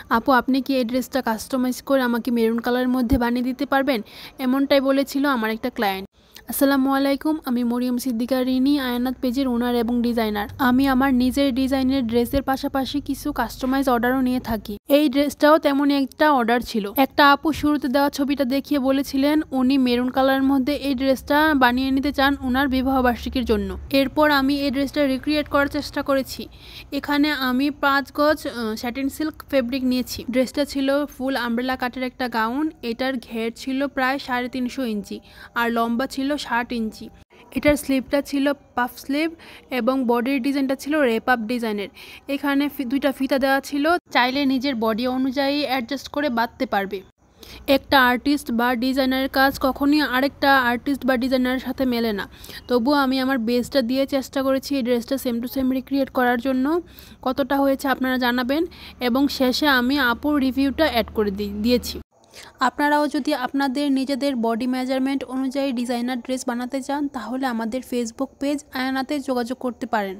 আপু আপনি কি এই ড্রেসটা কাস্টমাইজ করে আমাকে মেরুন কালারের মধ্যে বানিয়ে দিতে পারবেন? এমনটাই বলেছিল আমার একটা ক্লায়েন্ট। আসসালামু আলাইকুম, আমি মরিয়ম সিদ্দিকা রিনি, আয়ানাত পেজের ওনার এবং ডিজাইনার। আমি আমার নিজের ডিজাইনের ড্রেসের পাশাপাশি কিছু কাস্টমাইজ অর্ডারও নিয়ে থাকি। এই ড্রেসটাও তেমনই একটা অর্ডার ছিল। একটা আপু শুরুতে দেওয়া ছবিটা দেখিয়ে বলেছিলেন উনি মেরুন কালারের মধ্যে এই ড্রেসটা বানিয়ে নিতে চান ওনার বিবাহবার্ষিকীর জন্য। এরপর আমি এই ড্রেসটা রিক্রিয়েট করার চেষ্টা করেছি। এখানে আমি 5 গজ স্যাটিন সিল্ক ফেব্রিক নিয়েছি। ড্রেসটা ছিল ফুল আমব্রেলা কাটের একটা গাউন। এটার ঘের ছিল প্রায় 3.5 ইঞ্চি আর লম্বা ছিল 60 ইঞ্চি। এটার স্লিভটা ছিল পাফ স্লিভ এবং বডির ডিজাইনটা ছিল রেপ আপ ডিজাইনের। এখানে দুইটা ফিতা দেওয়া ছিল, চাইলে নিজের বডি অনুযায়ী অ্যাডজাস্ট করে বাঁধতে পারবে। একটা আর্টিস্ট বা ডিজাইনারের কাজ কখনই আরেকটা আর্টিস্ট বা ডিজাইনারের সাথে মেলে না। তবুও আমি আমার বেস্টটা দিয়ে চেষ্টা করেছি এই ড্রেসটা সেম টু সেম রিক্রিয়েট করার জন্য। কতটা হয়েছে আপনারা জানাবেন এবং শেষে আমি আপুর রিভিউটা অ্যাড করে দিয়েছি। আপনারাও যদি আপনাদের নিজেদের বডি মেজারমেন্ট অনুযায়ী ডিজাইনার ড্রেস বানাতে চান তাহলে আমাদের ফেসবুক পেজ আয়ানাতে যোগাযোগ করতে পারেন।